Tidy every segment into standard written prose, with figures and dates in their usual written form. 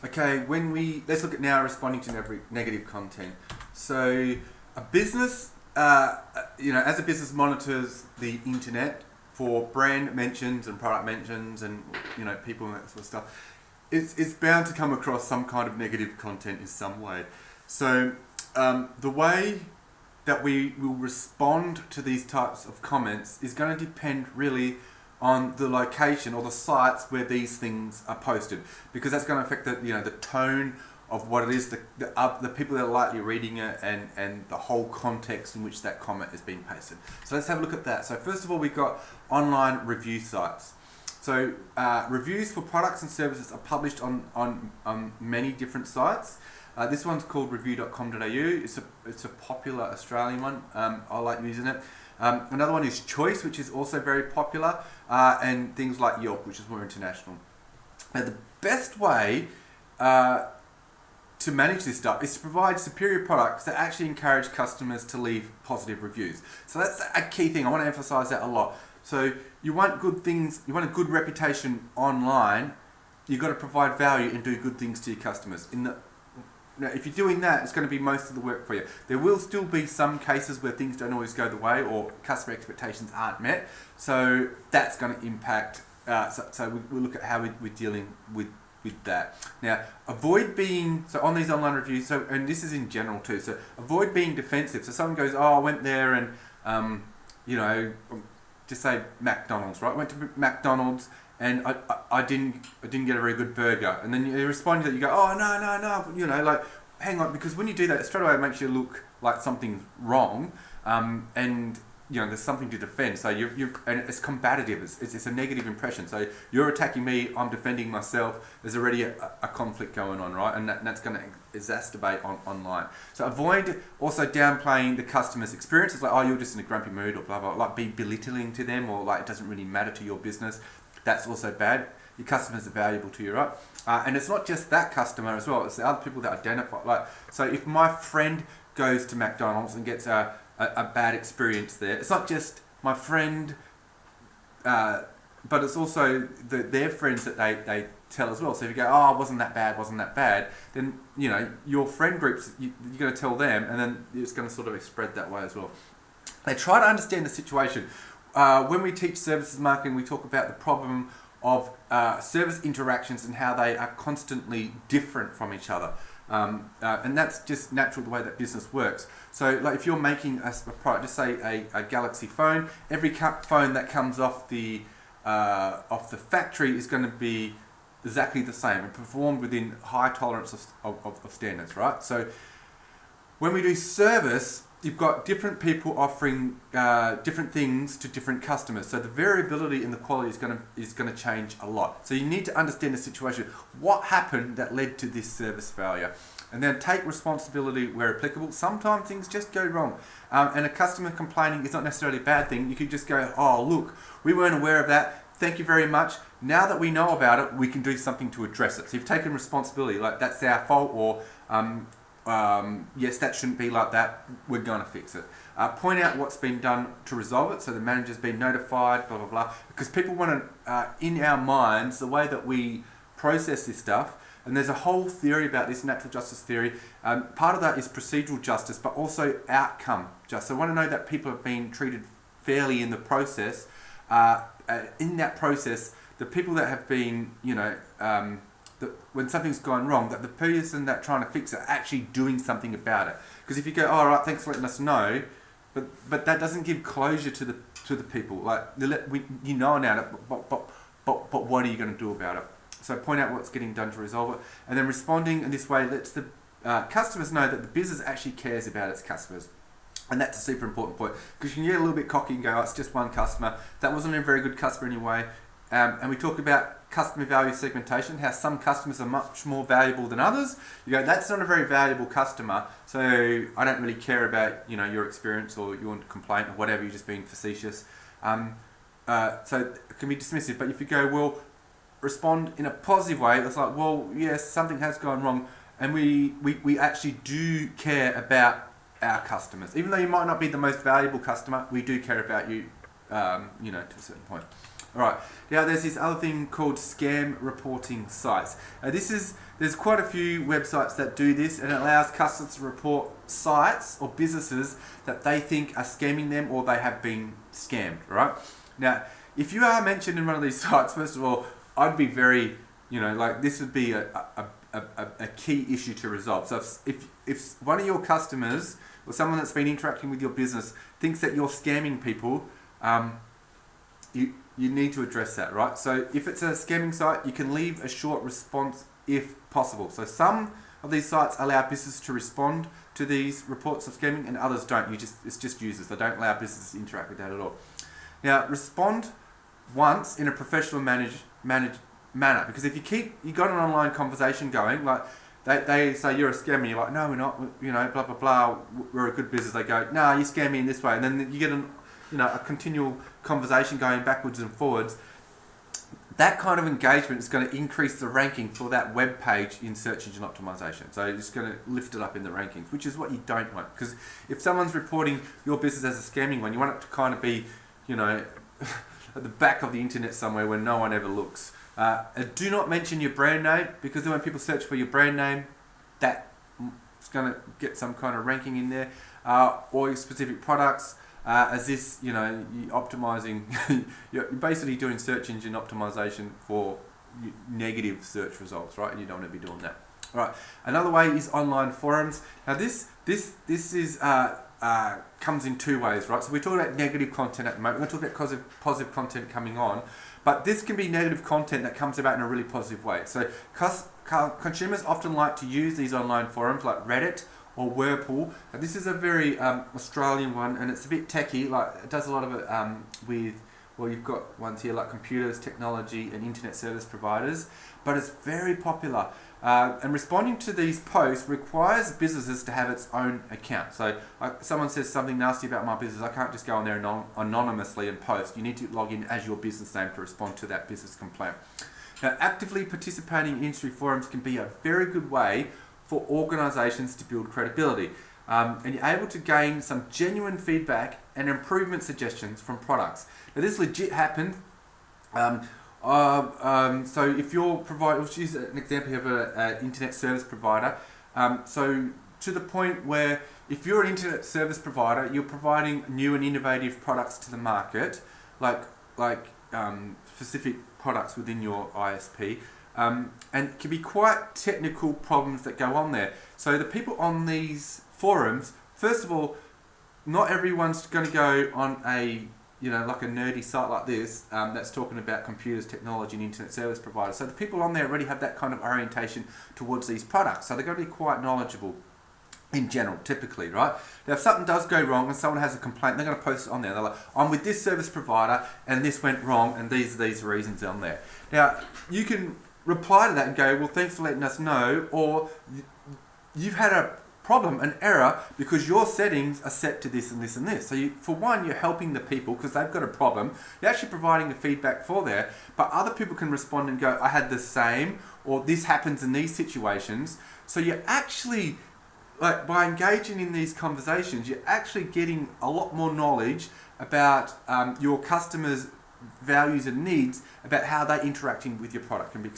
Okay, let's look at now responding to negative content. So a business, as a business monitors the internet for brand mentions and product mentions and, people and that sort of stuff, it's bound to come across some kind of negative content in some way. So the way that we will respond to these types of comments is going to depend really on the location or the sites where these things are posted, because that's going to affect the tone of what it is, the people that are likely reading it, and the whole context in which that comment is being pasted. So let's have a look at that. So first of all, we've got online review sites. So reviews for products and services are published on many different sites. This one's called review.com.au. It's a popular Australian one. I like using it. Another one is Choice, which is also very popular, and things like Yelp, which is more international. Now, the best way to manage this stuff is to provide superior products that actually encourage customers to leave positive reviews. So that's a key thing. I want to emphasize that a lot. So you want good things, you want a good reputation online, you've got to provide value and do good things to your customers. Now, if you're doing that, it's going to be most of the work for you. There will still be some cases where things don't always go the way or customer expectations aren't met. So that's going to impact. So we'll look at how we're dealing with that. Now, avoid being, so on these online reviews, and this is in general too, so avoid being defensive. So someone goes, I went there and, just say McDonald's, right? Went to McDonald's and I didn't get a very good burger. And then you respond to that, you go, no, hang on, because when you do that, straight away it makes you look like something's wrong, and there's something to defend. So and it's combative. It's a negative impression. So you're attacking me, I'm defending myself. There's already a conflict going on, right? And that's going to exacerbate online. So avoid also downplaying the customer's experience. It's like, you're just in a grumpy mood or blah blah. Like be belittling to them, or like it doesn't really matter to your business. That's also bad. Your customers are valuable to you, right? And it's not just that customer as well. It's the other people that identify. So if my friend goes to McDonald's and gets a bad experience there, it's not just my friend, but it's also their friends that they tell as well. So if you go, wasn't that bad, then your friend groups, you're going to tell them, and then it's going to sort of spread that way as well. They try to understand the situation. When we teach services marketing, we talk about the problem of service interactions and how they are constantly different from each other. And that's just natural the way that business works. So like if you're making a product, just say a Galaxy phone, every phone that comes off the factory is going to be exactly the same and performed within high tolerance of standards, right? So when we do service, you've got different people offering different things to different customers. So the variability in the quality is going to change a lot. So you need to understand the situation. What happened that led to this service failure? And then take responsibility where applicable. Sometimes things just go wrong. And a customer complaining is not necessarily a bad thing. You could just go, look, we weren't aware of that. Thank you very much. Now that we know about it, we can do something to address it. So you've taken responsibility, like that's our fault, or yes, that shouldn't be like that, we're going to fix it. Point out what's been done to resolve it, so the manager's been notified, blah, blah, blah. Because people want to, in our minds, the way that we process this stuff, and there's a whole theory about this, natural justice theory, part of that is procedural justice, but also outcome justice. So I want to know that people have been treated fairly in the process. In that process, the people that have been, when something's gone wrong, that the person that's trying to fix it actually doing something about it. Because if you go, all right, thanks for letting us know, but that doesn't give closure to the people. Like now, but what are you going to do about it? So point out what's getting done to resolve it, and then responding in this way lets the customers know that the business actually cares about its customers. And that's a super important point, because you can get a little bit cocky and go, it's just one customer. That wasn't a very good customer anyway. And we talk about customer value segmentation, how some customers are much more valuable than others. You go, that's not a very valuable customer, so I don't really care about your experience or your complaint or whatever, you're just being facetious. So it can be dismissive, but if you go, well, respond in a positive way, it's like, well, yes, something has gone wrong, and we actually do care about our customers. Even though you might not be the most valuable customer, we do care about you, to a certain point. All right. Now there's this other thing called scam reporting sites. There's quite a few websites that do this, and it allows customers to report sites or businesses that they think are scamming them or they have been scammed. Right. Now, if you are mentioned in one of these sites, first of all, I'd be very, this would be a key issue to resolve. So if one of your customers or someone that's been interacting with your business thinks that you're scamming people, you need to address that, right? So if it's a scamming site, you can leave a short response if possible. So some of these sites allow businesses to respond to these reports of scamming, and others don't. It's just users. They don't allow businesses to interact with that at all. Now, respond once in a professional manner, because if you got an online conversation going, like they say you're a scammer, you're like, no, we're not, blah blah blah, we're a good business. They go, no, you scam me in this way, and then you get a continual conversation going backwards and forwards. That kind of engagement is going to increase the ranking for that web page in search engine optimization. So it's going to lift it up in the rankings, which is what you don't want. Because if someone's reporting your business as a scamming one, you want it to kind of be, at the back of the internet somewhere where no one ever looks. Do not mention your brand name, because then when people search for your brand name, that's going to get some kind of ranking in there, or your specific products. As this, you're optimizing, you're basically doing search engine optimization for negative search results, right? And you don't want to be doing that. All right. Another way is online forums. Now this is comes in two ways, right? So we're talking about negative content at the moment. We're going to talk about positive content coming on, but this can be negative content that comes about in a really positive way. So consumers often like to use these online forums like Reddit or Whirlpool. Now, this is a very Australian one, and it's a bit techy. Like, it does a lot of it you've got ones here like computers, technology, and internet service providers, but it's very popular. And responding to these posts requires businesses to have its own account. So someone says something nasty about my business, I can't just go on there anonymously and post. You need to log in as your business name to respond to that business complaint. Now, actively participating in industry forums can be a very good way for organisations to build credibility. And you're able to gain some genuine feedback and improvement suggestions from products. Now, this legit happened. So if you're let's use an example here of an internet service provider. So to the point where if you're an internet service provider, you're providing new and innovative products to the market, like specific products within your ISP. And it can be quite technical problems that go on there. So the people on these forums, first of all, not everyone's going to go on a like a nerdy site like this that's talking about computers, technology, and internet service providers. So the people on there already have that kind of orientation towards these products. So they're going to be quite knowledgeable in general, typically, right? Now, if something does go wrong and someone has a complaint, they're going to post it on there. They're like, I'm with this service provider and this went wrong and these reasons on there. Now, you can reply to that and go, well, thanks for letting us know, or you've had a problem, an error, because your settings are set to this and this and this. So for one, you're helping the people because they've got a problem. You're actually providing the feedback for there, but other people can respond and go, I had the same, or this happens in these situations. So you're actually, by engaging in these conversations, you're actually getting a lot more knowledge about your customers' values and needs, about how they're interacting with your product, can be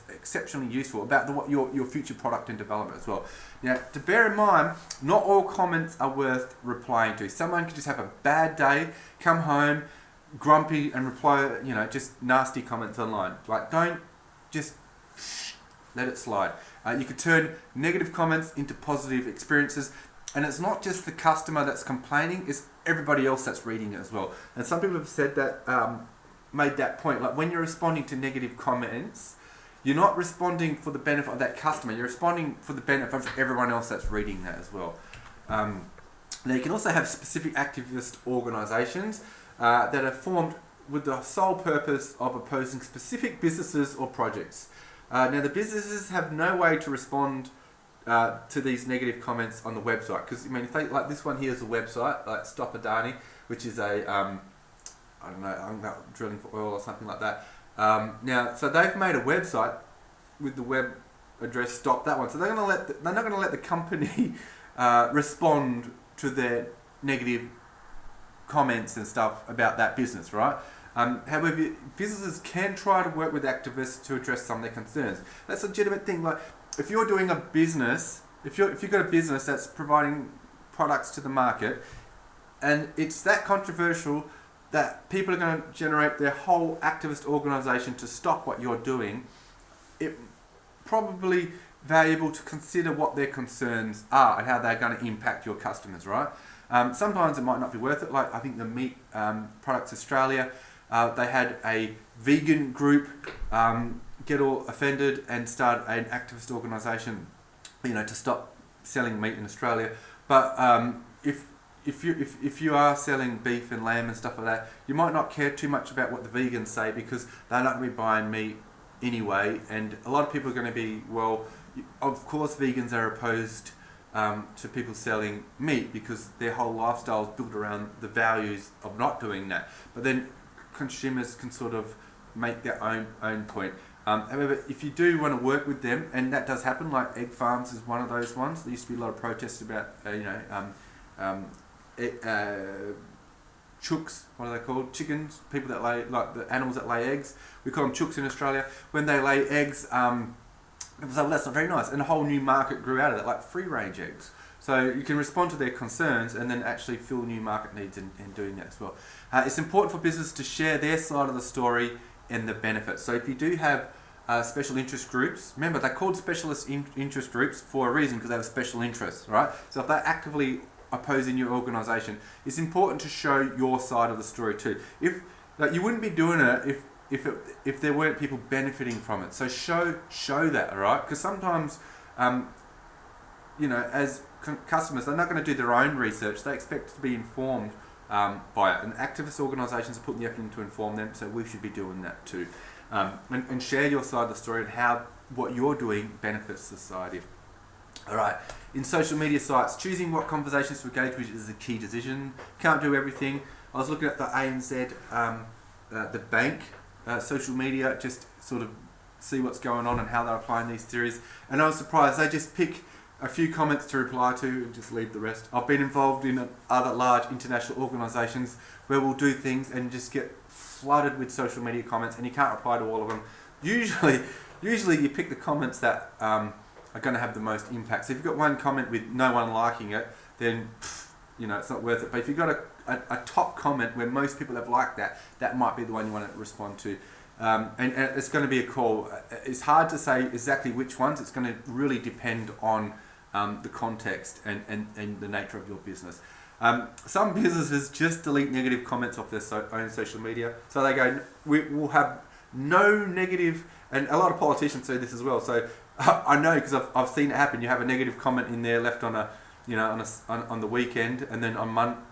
exceptionally useful about your future product and development as well. Now, to bear in mind, not all comments are worth replying to. Someone could just have a bad day, come home, grumpy, and reply, just nasty comments online. Don't just let it slide. You could turn negative comments into positive experiences. And it's not just the customer that's complaining, it's everybody else that's reading it as well. And some people have said that, made that point, like when you're responding to negative comments, you're not responding for the benefit of that customer, you're responding for the benefit of everyone else that's reading that as well. Now, you can also have specific activist organisations that are formed with the sole purpose of opposing specific businesses or projects. Now, the businesses have no way to respond to these negative comments on the website, because if they, like this one here is a website like Stop Adani, which is a I think that drilling for oil or something like that. Now, so they've made a website with the web address Stop that one. So they're not going to let the company respond to their negative comments and stuff about that business, right? However, businesses can try to work with activists to address some of their concerns. That's a legitimate thing. Like, if you're doing a business, if you've got a business that's providing products to the market, and it's that controversial that people are going to generate their whole activist organisation to stop what you're doing, it probably valuable to consider what their concerns are and how they're going to impact your customers, right? Sometimes it might not be worth it. Like, I think the Meat Products Australia, they had a vegan group get all offended and start an activist organisation, to stop selling meat in Australia. But if you are selling beef and lamb and stuff like that, you might not care too much about what the vegans say, because they're not going to be buying meat anyway. And a lot of people are going to be, well, of course vegans are opposed to people selling meat because their whole lifestyle is built around the values of not doing that. But then consumers can sort of make their own point. However, if you do want to work with them, and that does happen, like Egg Farms is one of those ones. There used to be a lot of protests about, chooks, what are they called? Chickens, people that lay, like the animals that lay eggs. We call them chooks in Australia. When they lay eggs, it was like, that's not very nice. And a whole new market grew out of that, like free range eggs. So you can respond to their concerns and then actually fill new market needs in doing that as well. It's important for business to share their side of the story and the benefits. So if you do have special interest groups, remember they're called specialist interest groups for a reason, because they have special interests, right? So if they're actively opposing your organisation, it's important to show your side of the story too. If you wouldn't be doing it if there weren't people benefiting from it. So show that, all right? Because sometimes, as customers, they're not going to do their own research. They expect to be informed by it. And activist organisations are putting the effort in to inform them, so we should be doing that too. And share your side of the story and how what you're doing benefits society. All right. In social media sites, choosing what conversations to engage with is a key decision. Can't do everything. I was looking at the ANZ, the bank, social media, just sort of see what's going on and how they're applying these theories. And I was surprised they just pick a few comments to reply to and just leave the rest. I've been involved in other large international organisations where we'll do things and just get flooded with social media comments, and you can't reply to all of them. Usually you pick the comments that are going to have the most impact. So if you've got one comment with no one liking it, then it's not worth it. But if you've got a top comment where most people have liked that might be the one you want to respond to. And it's going to be a call. It's hard to say exactly which ones. It's going to really depend on the context and the nature of your business. Some businesses just delete negative comments off their own social media. So they go, we'll have no negative, and a lot of politicians say this as well. So I know, because I've seen it happen. You have a negative comment in there left on on the weekend, and then on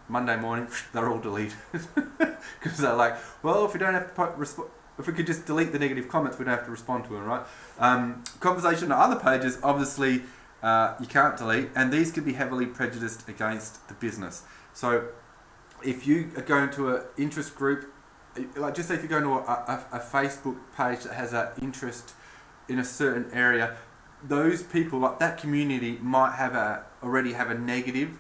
Monday morning they're all deleted because they're like, well, if we don't have to if we could just delete the negative comments, we don't have to respond to them, right? Conversation on other pages, obviously, you can't delete, and these could be heavily prejudiced against the business. So if you are going to an interest group, like just say if you're going to a Facebook page that has an interest in a certain area, those people, like that community, might already have a negative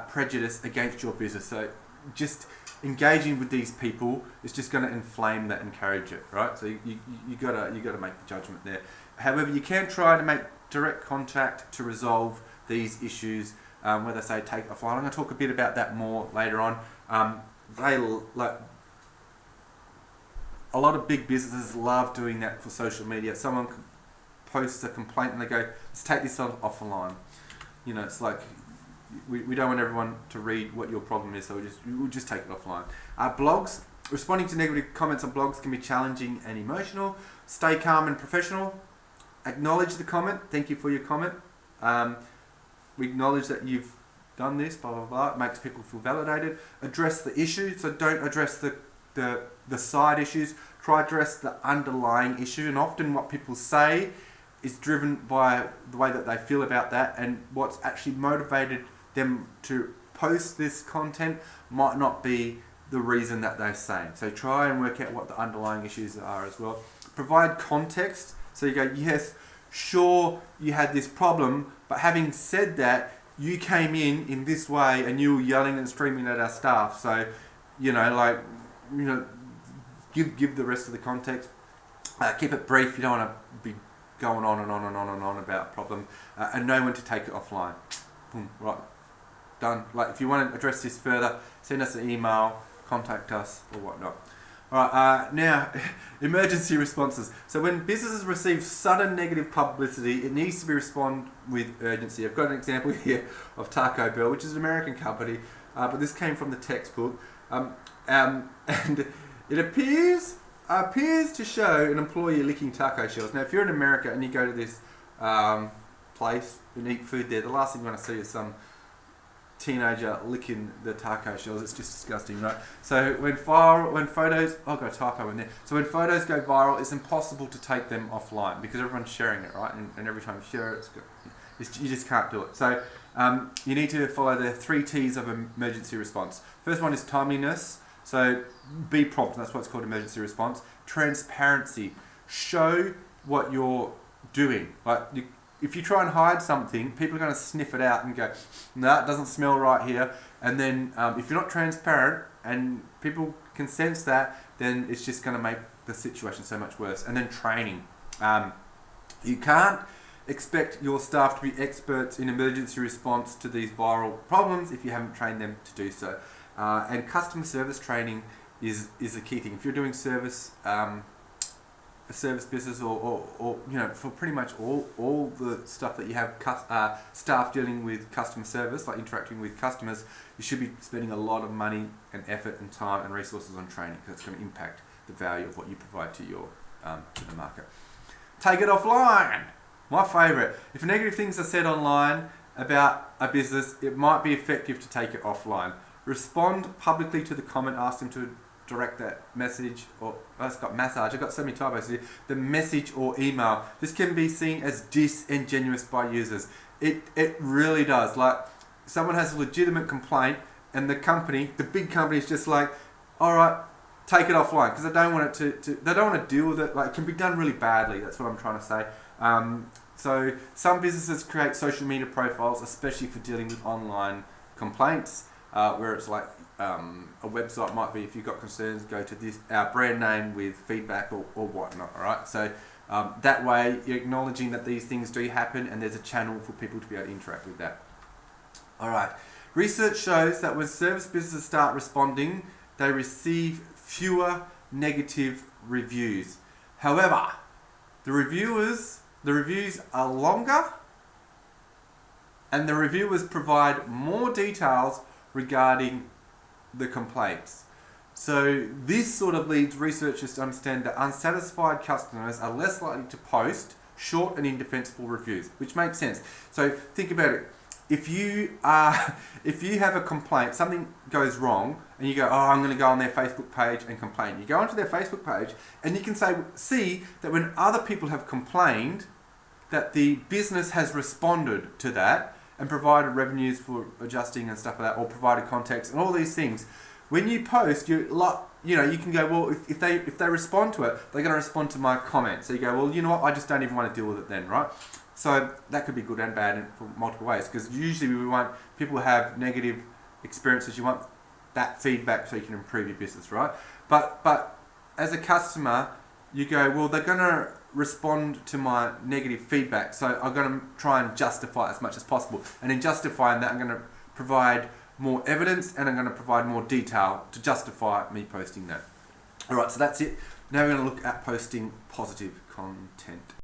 prejudice against your business. So just engaging with these people is just going to inflame that, encourage it, right? So you gotta make the judgment there. However, you can try to make direct contact to resolve these issues, where they say take offline. I'm going to talk a bit about that more later on. A lot of big businesses love doing that for social media. Someone posts a complaint and they go, let's take this offline. It's like, we don't want everyone to read what your problem is, so we'll just take it offline. Blogs. Responding to negative comments on blogs can be challenging and emotional. Stay calm and professional. Acknowledge the comment. Thank you for your comment. We acknowledge that you've done this, blah, blah, blah. It makes people feel validated. Address the issue. So don't address the side issues. Try to address the underlying issue. And often what people say is driven by the way that they feel about that, and what's actually motivated them to post this content might not be the reason that they're saying. So try and work out what the underlying issues are as well. Provide context. So you go, yes, sure, you had this problem, but having said that, you came in this way and you were yelling and screaming at our staff. So, give the rest of the context. Keep it brief. You don't want to be going on and on and on and on about a problem, and know when to take it offline. Boom, right, done. Like if you want to address this further, send us an email, contact us or whatnot. Alright, now, emergency responses. So when businesses receive sudden negative publicity, it needs to be responded with urgency. I've got an example here of Taco Bell, which is an American company, but this came from the textbook. And it appears to show an employee licking taco shells. Now, if you're in America and you go to this place and eat food there, the last thing you want to see is some teenager licking the taco shells. It's just disgusting, right? So when photos, I've got a typo in there. So when photos go viral, it's impossible to take them offline because everyone's sharing it, right? And every time you share it, you just can't do it. So you need to follow the 3 T's of emergency response. First one is timeliness. So be prompt. That's what's called emergency response. Transparency. Show what you're doing. Like if you try and hide something, people are going to sniff it out and go, no, it doesn't smell right here. And then if you're not transparent and people can sense that, then it's just going to make the situation so much worse. And then training. You can't expect your staff to be experts in emergency response to these viral problems if you haven't trained them to do so. And customer service training is a key thing. If you're doing service, a service business or you know, for pretty much all the stuff that you have staff dealing with customer service, like interacting with customers, you should be spending a lot of money and effort and time and resources on training because it's going to impact the value of what you provide to your to the market. Take it offline. My favourite. If negative things are said online about a business, it might be effective to take it offline. Respond publicly to the comment, ask them to direct that message, or it's got massage, I've got so many typos here, the message or email. This can be seen as disingenuous by users. It really does. Like, someone has a legitimate complaint and the big company is just like, alright, take it offline, because they don't want it they don't want to deal with it. Like, it can be done really badly, that's what I'm trying to say. So some businesses create social media profiles, especially for dealing with online complaints, where it's like a website might be, if you've got concerns, go to this our brand name with feedback or whatnot. All right, so that way you're acknowledging that these things do happen, and there's a channel for people to be able to interact with that. All right, research shows that when service businesses start responding, they receive fewer negative reviews. However, the reviews are longer, and the reviewers provide more details regarding the complaints. So this sort of leads researchers to understand that unsatisfied customers are less likely to post short and indefensible reviews, which makes sense. So think about it. If you have a complaint, something goes wrong, and you go, oh, I'm going to go on their Facebook page and complain. You go onto their Facebook page, and you can see that when other people have complained, that the business has responded to that and provided revenues for adjusting and stuff like that, or provided context and all these things. When you post, you can go, well, if they respond to it, they're going to respond to my comment. So you go, well, you know what, I just don't even want to deal with it then, right? So that could be good and bad in multiple ways, because usually we want people who have negative experiences, you want that feedback so you can improve your business, right? But as a customer, you go, well, they're going to respond to my negative feedback, so I'm going to try and justify it as much as possible. And in justifying that, I'm going to provide more evidence and I'm going to provide more detail to justify me posting that. Alright, so that's it. Now we're going to look at posting positive content.